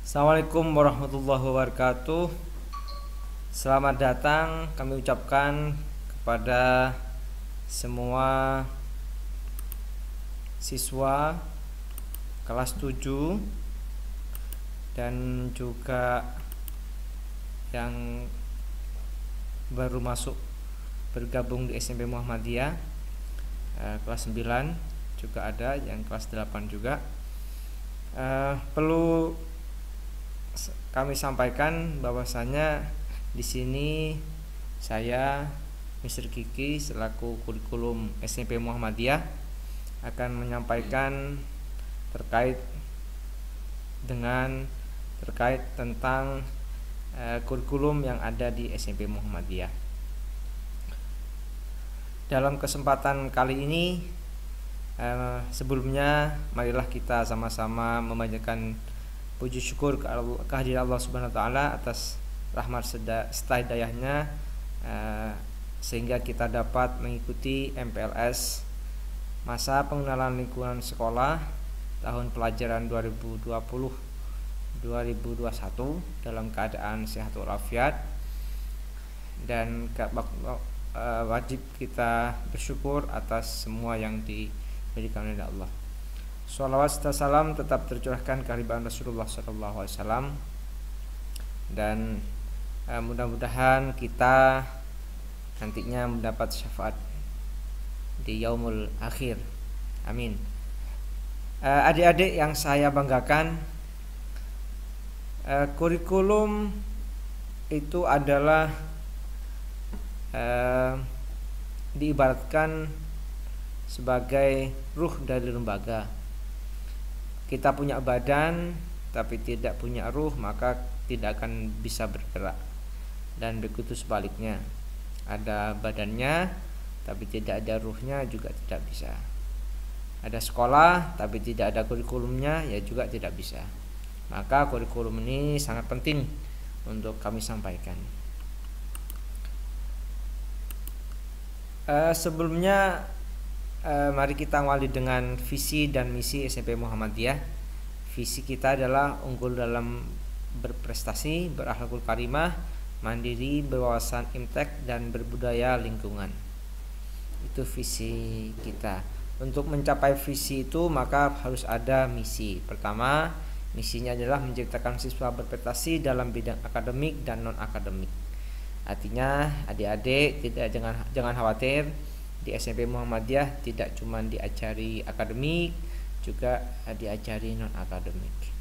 Assalamualaikum warahmatullahi wabarakatuh. Selamat datang kami ucapkan kepada semua siswa kelas 7 dan juga yang baru masuk bergabung di SMP Muhammadiyah kelas 9, juga ada yang kelas 8 juga. Perlu kami sampaikan bahwasanya di sini saya Mr. Kiki selaku kurikulum SMP Muhammadiyah akan menyampaikan terkait tentang kurikulum yang ada di SMP Muhammadiyah. Dalam kesempatan kali ini, sebelumnya marilah kita sama-sama memanjatkan puji syukur kehadirat Allah Subhanahu wa taala atas rahmat serta hidayahnya, sehingga kita dapat mengikuti MPLS masa pengenalan lingkungan sekolah tahun pelajaran 2020-2021 dalam keadaan sehat walafiat, dan wajib kita bersyukur atas semua yang diberikan oleh Allah. Shalawat serta salam tetap tercurahkan kehadiran Rasulullah SAW, dan mudah-mudahan kita nantinya mendapat syafaat di yaumul akhir. Amin. Adik-adik yang saya banggakan, kurikulum itu adalah diibaratkan sebagai ruh dari lembaga. Kita punya badan tapi tidak punya ruh, maka tidak akan bisa bergerak. Dan begitu sebaliknya, ada badannya tapi tidak ada ruhnya juga tidak bisa. Ada sekolah tapi tidak ada kurikulumnya, ya juga tidak bisa. Maka kurikulum ini sangat penting untuk kami sampaikan. Sebelumnya, mari kita awali dengan visi dan misi SMP Muhammadiyah. Visi kita adalah unggul dalam berprestasi, berakhlakul karimah, mandiri, berwawasan imtek, dan berbudaya lingkungan. Itu visi kita. Untuk mencapai visi itu maka harus ada misi. Pertama, misinya adalah menciptakan siswa berprestasi dalam bidang akademik dan non akademik. Artinya adik-adik jangan khawatir, di SMP Muhammadiyah tidak cuma diajari akademik, juga diajari non akademik.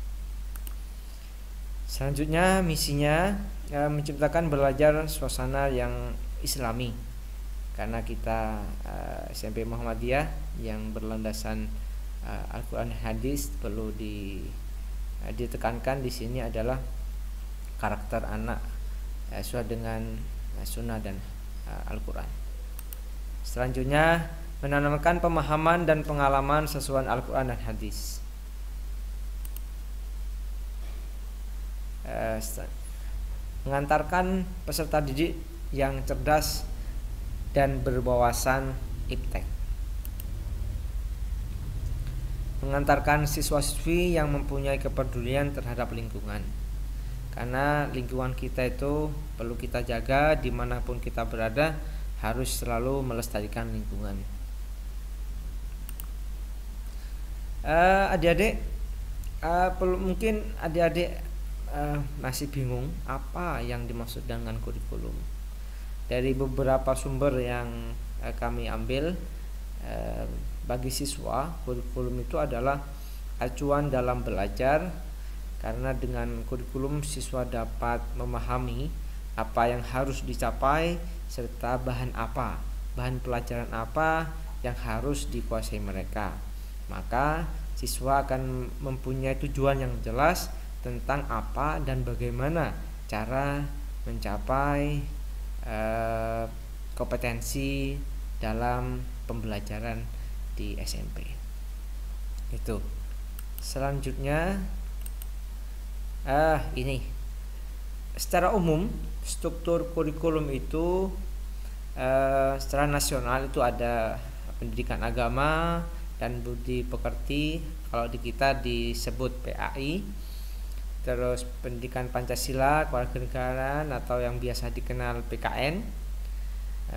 Selanjutnya misinya menciptakan belajar suasana yang islami, karena kita SMP Muhammadiyah yang berlandasan Al-Quran hadis. Perlu ditekankan di sini adalah karakter anak sesuai dengan sunnah dan Al-Quran. Selanjutnya, menanamkan pemahaman dan pengalaman sesuai Al-Quran dan hadis. Mengantarkan peserta didik yang cerdas dan berwawasan iptek. Mengantarkan siswa-siswi yang mempunyai kepedulian terhadap lingkungan, karena lingkungan kita itu perlu kita jaga. Dimanapun kita berada harus selalu melestarikan lingkungan. Adik-adik, mungkin adik-adik masih bingung apa yang dimaksud dengan kurikulum. Dari beberapa sumber yang kami ambil, bagi siswa kurikulum itu adalah acuan dalam belajar, karena dengan kurikulum siswa dapat memahami apa yang harus dicapai serta bahan pelajaran apa yang harus dikuasai mereka. Maka siswa akan mempunyai tujuan yang jelas tentang apa dan bagaimana cara mencapai kompetensi dalam pembelajaran di SMP. Itu. Selanjutnya, ini secara umum struktur kurikulum itu secara nasional itu ada pendidikan agama dan budi pekerti, kalau di kita disebut PAI. terus pendidikan Pancasila, kewarganegaraan atau yang biasa dikenal PKN,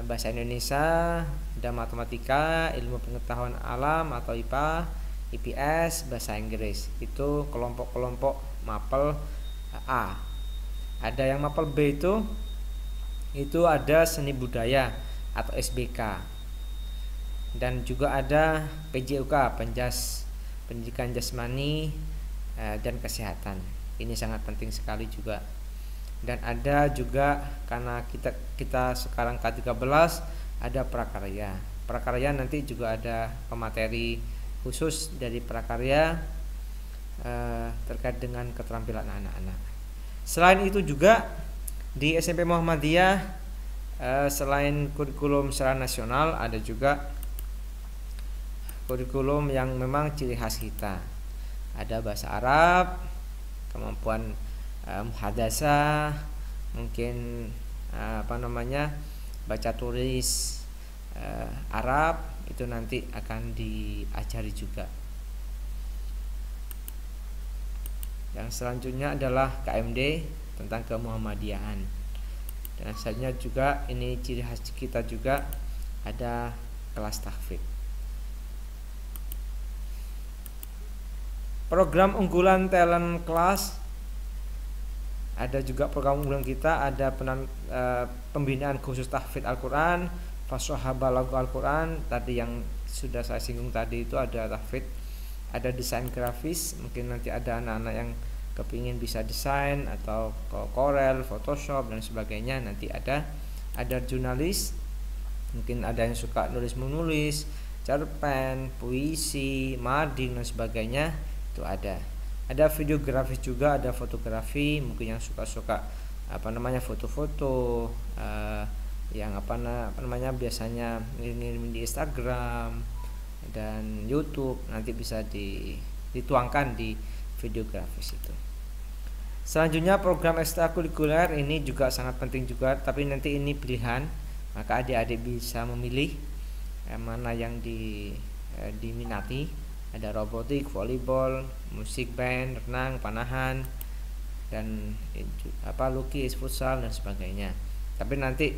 bahasa Indonesia, ada matematika, ilmu pengetahuan alam atau IPA, IPS, bahasa Inggris. Itu kelompok-kelompok mapel A. Ada yang mapel B itu ada seni budaya atau SBK. Dan juga ada PJUK, pendidikan jasmani dan kesehatan. Ini sangat penting sekali juga. Dan ada juga karena kita sekarang K13 ada prakarya. Prakarya nanti juga ada pemateri khusus dari prakarya terkait dengan keterampilan anak-anak. Selain itu juga di SMP Muhammadiyah selain kurikulum secara nasional ada juga kurikulum yang memang ciri khas kita. Ada bahasa Arab, kemampuan muhadasah, mungkin baca tulis Arab, itu nanti akan diajari juga. Yang selanjutnya adalah KMD tentang kemuhammadiyahan. Dan selanjutnya juga ini ciri khas kita juga ada kelas tahfidz. Program unggulan talent class, ada juga program unggulan kita, ada pembinaan khusus tahfidz Al-Quran, fashohah balaghah Al-Quran, tadi yang sudah saya singgung tadi itu ada tahfidz, ada desain grafis, mungkin nanti ada anak-anak yang kepingin bisa desain atau Corel, Photoshop dan sebagainya, nanti ada jurnalis, mungkin ada yang suka nulis menulis, cerpen, puisi, mading dan sebagainya, itu ada videografi juga, ada fotografi, mungkin yang suka foto-foto yang biasanya ngirim di Instagram dan YouTube, nanti bisa dituangkan di videografis itu. Selanjutnya program ekstrakurikuler ini juga sangat penting juga, tapi nanti ini pilihan, maka adik-adik bisa memilih mana yang diminati. Ada robotik, volleyball, musik band, renang, panahan, dan lukis, futsal dan sebagainya. Tapi nanti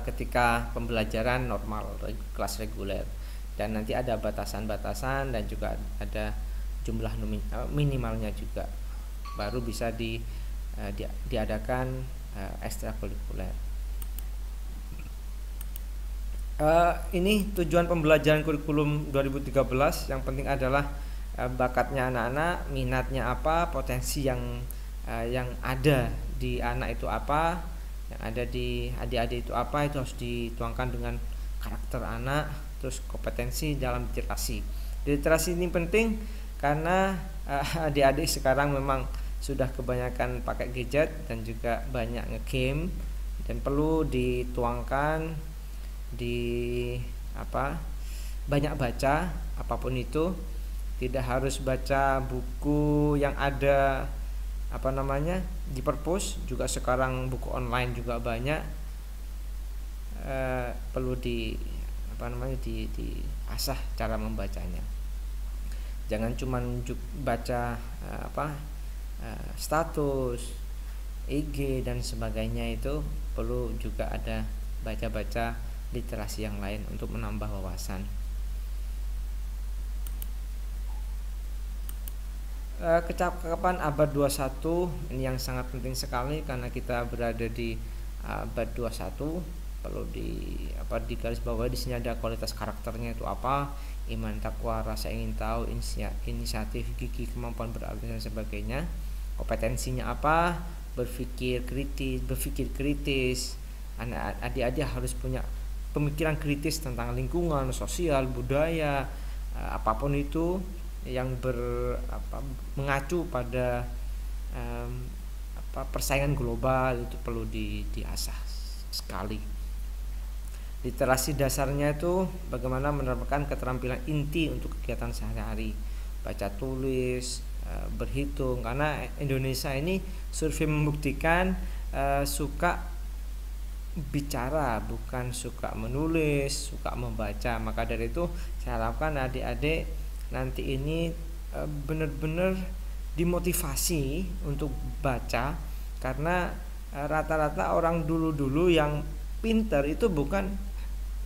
ketika pembelajaran normal kelas reguler, dan nanti ada batasan-batasan dan juga ada jumlah minimalnya juga, baru bisa diadakan ekstrakurikuler. Ini tujuan pembelajaran kurikulum 2013. Yang penting adalah bakatnya anak-anak, minatnya apa, potensi yang ada di anak itu apa, yang ada di adik-adik itu apa, itu harus dituangkan dengan karakter anak, terus kompetensi dalam literasi. Literasi ini penting karena adik-adik sekarang memang sudah kebanyakan pakai gadget dan juga banyak ngegame, dan perlu dituangkan banyak baca, apapun itu. Tidak harus baca buku yang ada di perpus, juga sekarang buku online juga banyak. Perlu diasah cara membacanya. Jangan cuma baca status IG dan sebagainya, itu perlu juga ada baca-baca literasi yang lain untuk menambah wawasan. Kecakapan abad 21 ini yang sangat penting sekali, karena kita berada di abad 21. Perlu digarisbawahi, di sini ada kualitas karakternya itu apa, iman, takwa, rasa ingin tahu, inisiatif, gigih, kemampuan berarti dan sebagainya. Kompetensinya apa, berpikir kritis. Adik-adik harus punya pemikiran kritis tentang lingkungan, sosial, budaya, apapun itu yang mengacu pada persaingan global, itu perlu diasah sekali. Literasi dasarnya itu bagaimana menerapkan keterampilan inti untuk kegiatan sehari-hari, baca tulis, berhitung, karena Indonesia ini survei membuktikan suka bicara, bukan suka menulis, suka membaca. Maka dari itu saya harapkan adik-adik nanti ini benar-benar dimotivasi untuk baca, karena rata-rata orang dulu-dulu yang pinter itu bukan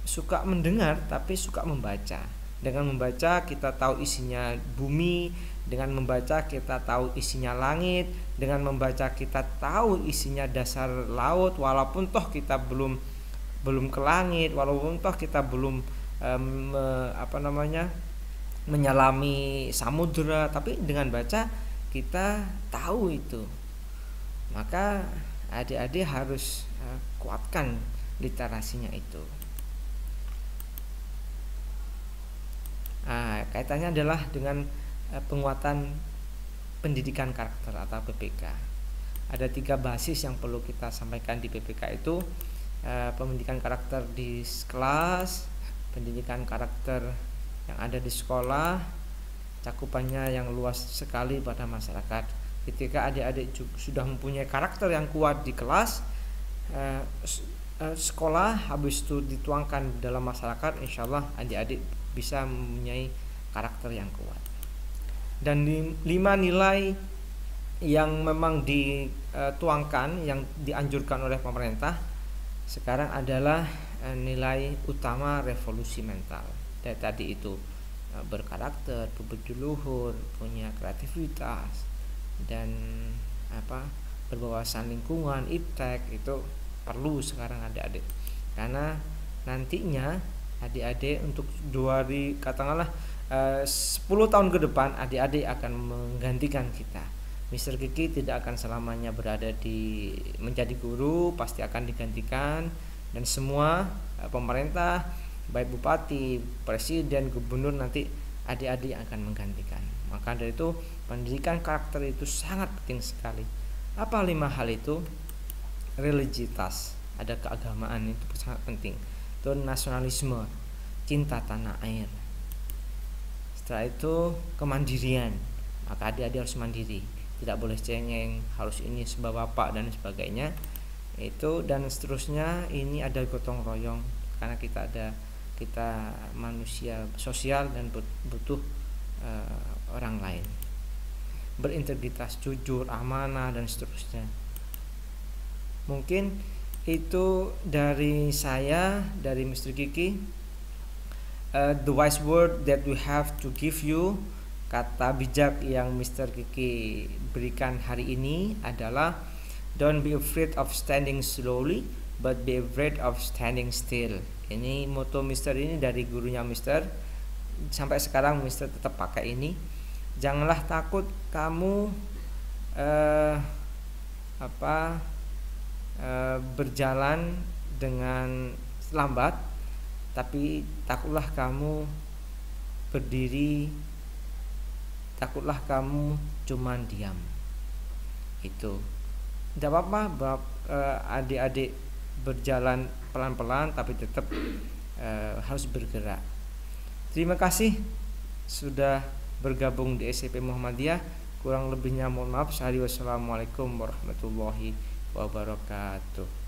suka mendengar tapi suka membaca. Dengan membaca kita tahu isinya bumi, dengan membaca kita tahu isinya langit, dengan membaca kita tahu isinya dasar laut, walaupun toh kita belum ke langit, walaupun toh kita belum menyelami samudera, tapi dengan baca kita tahu itu. Maka adik-adik harus kuatkan literasinya itu. Kaitannya adalah dengan penguatan pendidikan karakter atau PPK. Ada 3 basis yang perlu kita sampaikan di PPK itu: pendidikan karakter di kelas, pendidikan karakter yang ada di sekolah, cakupannya yang luas sekali pada masyarakat. Ketika adik-adik sudah mempunyai karakter yang kuat di kelas, sekolah, habis itu dituangkan dalam masyarakat, insya Allah adik-adik bisa mempunyai karakter yang kuat. Dan 5 nilai yang memang dituangkan, yang dianjurkan oleh pemerintah sekarang adalah nilai utama revolusi mental. Dari tadi itu berkarakter, berbudi luhur, punya kreativitas, dan berwawasan lingkungan, iptek, itu perlu sekarang adik-adik. Karena nantinya adik-adik untuk 10 tahun ke depan adik-adik akan menggantikan kita. Mr. Kiki tidak akan selamanya berada menjadi guru, pasti akan digantikan, dan semua pemerintah, baik bupati, presiden, gubernur, nanti adik-adik akan menggantikan. Maka dari itu pendidikan karakter itu sangat penting sekali. Apa 5 hal itu? Religitas, ada keagamaan, itu sangat penting. Itu nasionalisme, cinta tanah air. Setelah itu kemandirian, maka adik-adik harus mandiri, tidak boleh cengeng, harus ini sebab bapak dan sebagainya. Itu dan seterusnya. Ini ada gotong royong, karena kita manusia sosial dan butuh orang lain. Berintegritas, jujur, amanah, dan seterusnya. Mungkin itu dari saya, dari Mr. Kiki. The wise word that we have to give you, kata bijak yang Mr. Kiki berikan hari ini adalah: don't be afraid of standing slowly, but be afraid of standing still. Ini moto Mr. ini dari gurunya Mr. Sampai sekarang Mr. tetap pakai ini. Janganlah takut kamu berjalan dengan lambat, tapi takutlah kamu berdiri, takutlah kamu cuman diam. Itu tidak apa-apa, adik-adik berjalan pelan-pelan tapi tetap harus bergerak. Terima kasih sudah bergabung di SMP Muhammadiyah. Kurang lebihnya mohon maaf. Wassalamualaikum warahmatullahi wabarakatuh.